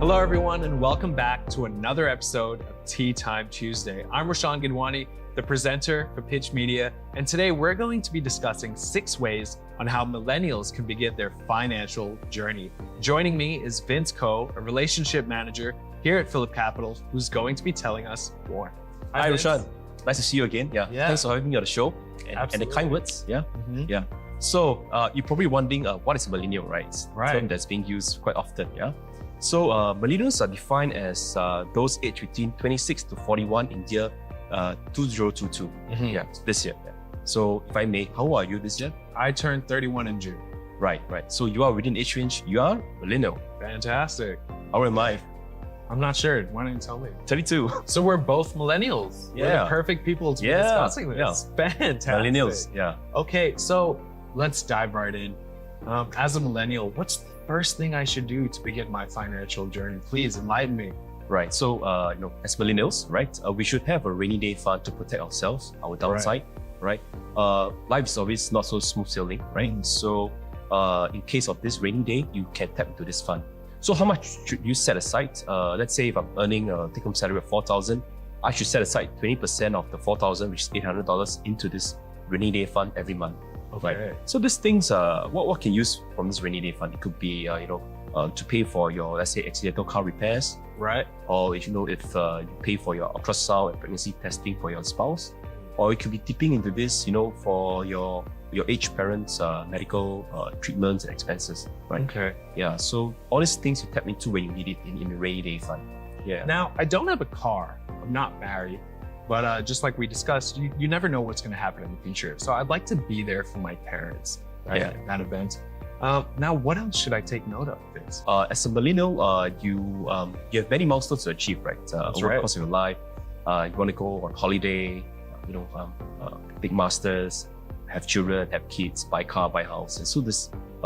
Hello, everyone, and welcome back to another episode of Teatime Tuesday. I'm Rashan Gidwani, the presenter for PYTCH Media, and today we're going to be discussing 6 ways on how millennials can begin their financial journey. Joining me is Vince Koh, a relationship manager here at PhillipCapital, who's going to be telling us more. Hi, Rashan. Nice to see you again. Yeah. Thanks for having me on the show and the kind words. Yeah. Yeah. So you're probably wondering what is a millennial, right? It's a term that's being used quite often. Yeah. So millennials are defined as those aged between 26 to 41 in year 2022. Yeah, this year. Yeah. So if I may, how old are you this year? I turned 31 in June. Right. So you are within age range. You are millennial. Fantastic. How am I? I'm not sure. Why don't you tell me? 32. So we're both millennials. Yeah. We're the perfect people to be discussing this. Yeah. Fantastic. Millennials. Yeah. Okay, so let's dive right in. As a millennial, what's the first thing I should do to begin my financial journey? Please enlighten me. Right. So as millennials, right, we should have a rainy day fund to protect ourselves, our downside. Right. Life is always not so smooth sailing, right? So in case of this rainy day, you can tap into this fund. So how much should you set aside? Let's say if I'm earning a take-home salary of $4,000, I should set aside 20% of the $4,000, which is $800, into this rainy day fund every month. Okay. Right. So these things, what can you use from this rainy day fund? It could be, to pay for your, let's say, accidental car repairs. Right. Or if you pay for your ultrasound and pregnancy testing for your spouse. Or it could be dipping into this, for your aged parents' medical treatments and expenses. Right. Okay. Yeah. So all these things you tap into when you need it in the rainy day fund. Yeah. Now, I don't have a car. I'm not married. But just like we discussed, you never know what's going to happen in the future. So I'd like to be there for my parents at that event. Now, what else should I take note of, Vince? As a millennial, you have many milestones to achieve, right? Over the course of your life. You want to go on holiday, take masters, have children, have kids, buy car, buy house. And so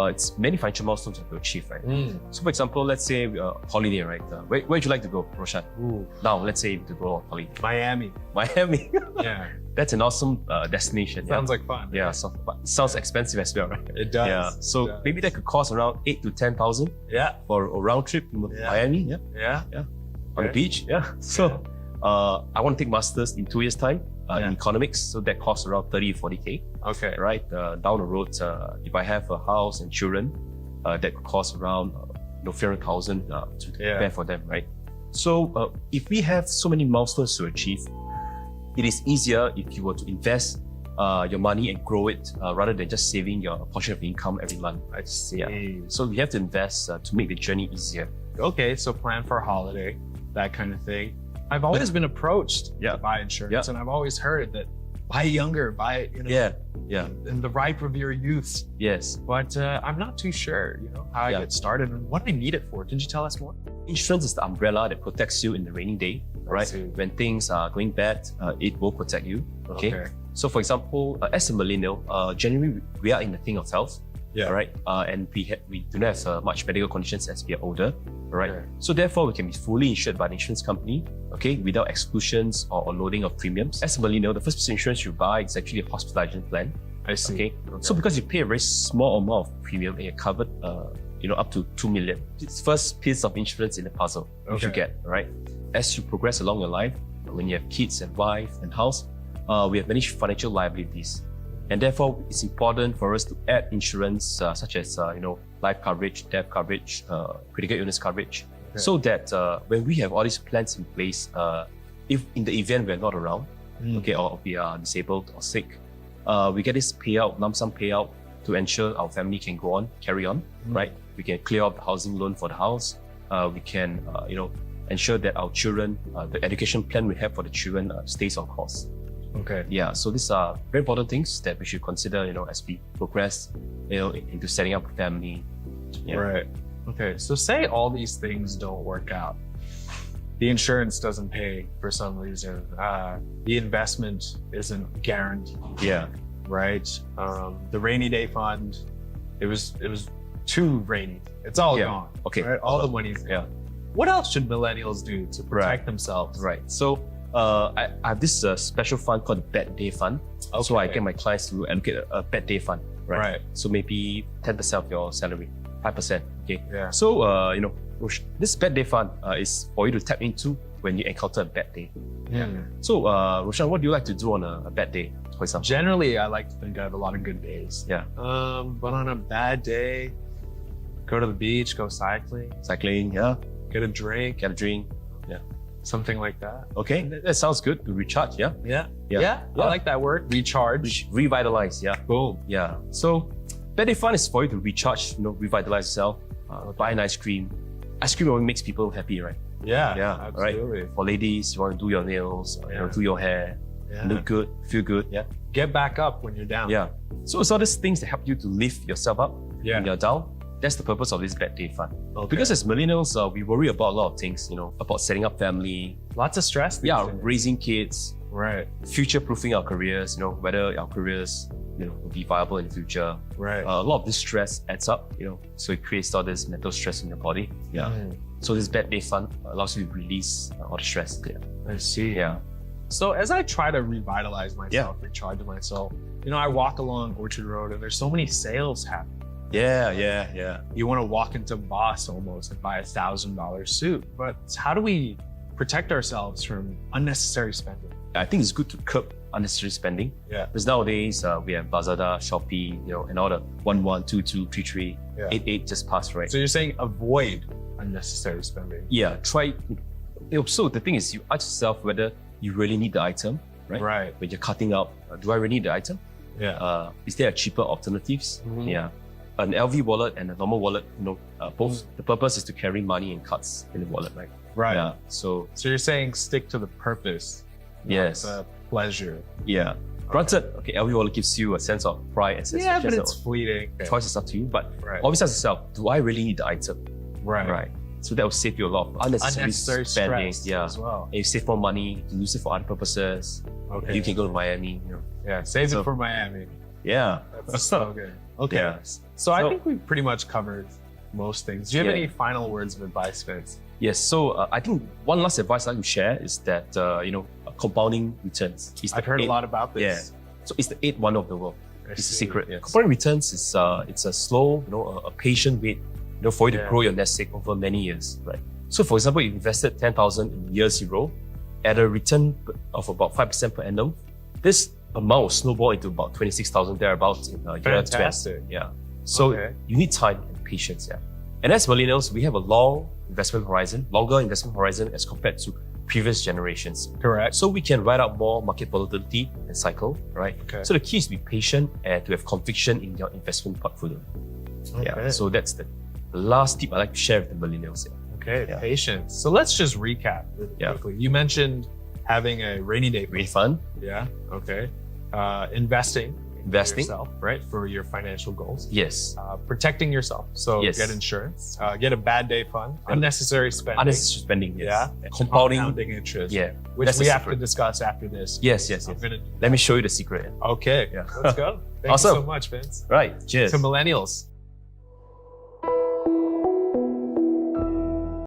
it's many financial milestones you have to achieve, right? So for example, let's say holiday, right? Where would you like to go, Roshan? Now, let's say to go on holiday. Miami. Yeah. That's an awesome destination. Sounds like fun. Yeah, sounds expensive as well, right? It does. Yeah. So maybe that could cost around 8,000 to 10,000. Yeah. For a round trip to Miami. Yeah. On the beach. Yeah. So I want to take masters in 2 years' time. In economics, so that costs around 30 to 40K. Okay. Right. Down the road, if I have a house and children, that could cost around 300,000 to prepare for them, right? So if we have so many milestones to achieve, it is easier if you were to invest your money and grow it rather than just saving your portion of income every month. I see. Yeah. So we have to invest to make the journey easier. Okay, so plan for a holiday, that kind of thing. I've always been approached to buy insurance, and I've always heard that buy younger, buy in the ripe of your youth. Yes. But I'm not too sure, how I get started and what I need it for. Can you tell us more? Insurance is the umbrella that protects you in the rainy day, right? When things are going bad, it will protect you. Okay. So for example, as a millennial, generally we are in the thing of health. Yeah. Right. And we do not have much medical conditions as we are older. Right. Okay. So therefore, we can be fully insured by the insurance company. Okay. Without exclusions or loading of premiums. As a millennial, the first piece of insurance you buy is actually a hospitalization plan. I see. Okay. So because you pay a very small amount of premium and you're covered, up to 2 million. It's the first piece of insurance in the puzzle you should get. Right. As you progress along your life, when you have kids and wife and house, we have many financial liabilities. And therefore, it's important for us to add insurance such as life coverage, death coverage, critical illness coverage, so that when we have all these plans in place, if in the event we're not around, or we are disabled or sick, we get this payout, lump sum payout, to ensure our family can go on, carry on, right? We can clear off the housing loan for the house. We can, ensure that our children, the education plan we have for the children stays on course. Okay. Yeah. So these are very important things that we should consider, as we progress, into setting up a family. Yeah. Right. Okay. So say all these things don't work out. The insurance doesn't pay for some reason. The investment isn't guaranteed. Yeah. Right. The rainy day fund, it was too rainy. It's all gone. Okay. Right? All the money's gone. Yeah. What else should millennials do to protect themselves? Right. So I have this special fund called the Bad Day Fund. Okay. So I get my clients to allocate a bad day fund. Right. So maybe 10% of your salary. 5%. Okay. Yeah. So, this bad day fund is for you to tap into when you encounter a bad day. So, Roshan, what do you like to do on a bad day, for example? Generally, I like to think I have a lot of good days. Yeah. But on a bad day, go to the beach, go cycling, Cycling, yeah. get a drink, Yeah. something like that. Okay, that sounds good to recharge, yeah? Yeah. Yeah. I like that word. Recharge. Revitalize, yeah. Boom. Yeah. So, bad day fun is for you to recharge, revitalize yourself, buy an ice cream. Ice cream only makes people happy, right? Yeah. Yeah, Absolutely. right. For ladies, you want to do your nails, Yeah. do your hair, Yeah. look good, feel good, yeah. Get back up when you're down. Yeah. So it's all these things that help you to lift yourself up Yeah. when you're down. That's the purpose of this bad day fund. Okay. Because as millennials, we worry about a lot of things, about setting up family, Lots of stress. these days. raising kids, Right. future-proofing our careers, whether our careers, will be viable in the future. Right. A lot of this stress adds up, so it creates all this mental stress in your body. Yeah. So this bad day fund allows you to release all the stress. Yeah. I see. Yeah. So as I try to revitalize myself, recharge myself, I walk along Orchard Road and there's so many sales happening. Yeah. You want to walk into Boss almost and buy $1,000 suit. But how do we protect ourselves from unnecessary spending? I think it's good to curb unnecessary spending. Yeah. Because nowadays we have Lazada, Shopee, and all the 11, 22, 33, Yeah. 88 just passed, right? So you're saying avoid unnecessary spending. Yeah, try. So the thing is, you ask yourself whether you really need the item, right? Right. When you're cutting out, do I really need the item? Yeah. Is there cheaper alternatives? Mhm. Yeah. An LV wallet and a normal wallet, both the purpose is to carry money and cards in the wallet, right? Right. Yeah. So So you're saying stick to the purpose, not Yes. the pleasure. yeah. Granted, okay, LV wallet gives you a sense of pride and Yeah, but satisfaction. it's fleeting. Choice is up to you, but Right. always ask yourself, do I really need the item? Right. So that will save you a lot of unnecessary spending. stress Yeah. as well. And you save more money, you can use it for other purposes. Okay. You can go to Miami. Yeah, save So- it for Miami. Yeah. That's so good. Okay. Yeah. So I think we've pretty much covered most things. Do you have Yeah. any final words of advice, Vince? Yes. So I think one last advice I'd like to share is that compounding returns. Is the I've heard a eighth- lot about this. Yeah. So it's the eighth wonder of the world. I It's the see, secret. yes. Compounding returns is it's a slow, a patient wait, for you to Yeah. grow your nest egg over many years, right? So for example, you invested 10,000 in year zero at a return of about 5% per annum. This amount will snowball into about 26,000 thereabouts in year 12. Fantastic. Yeah. So Okay. you need time and patience. Yeah. And as millennials, we have a longer investment horizon as compared to previous generations. Correct. So we can ride out more market volatility and cycle, right? Okay. So the key is to be patient and to have conviction in your investment portfolio. Yeah. Okay. So that's the last tip I like to share with the millennials. Yeah. Okay, Yeah. patience. So let's just recap really Yeah. quickly. You mentioned having a rainy day fund. Refund, Yeah. Okay. Investing. in Investing. yourself, right, for your financial goals. yes. Protecting yourself. So Yes. get insurance. Get a bad day fund. Yeah. Unnecessary spending. Unnecessary spending, yes. Yeah. Compounding, interest. yeah. Which That's we the have to secret. discuss after this. Yes, yes, I'm yes. gonna- Let me show you the secret. Okay. Yeah. Let's go. Thank Awesome. you so much, Vince. Right. Cheers. To millennials.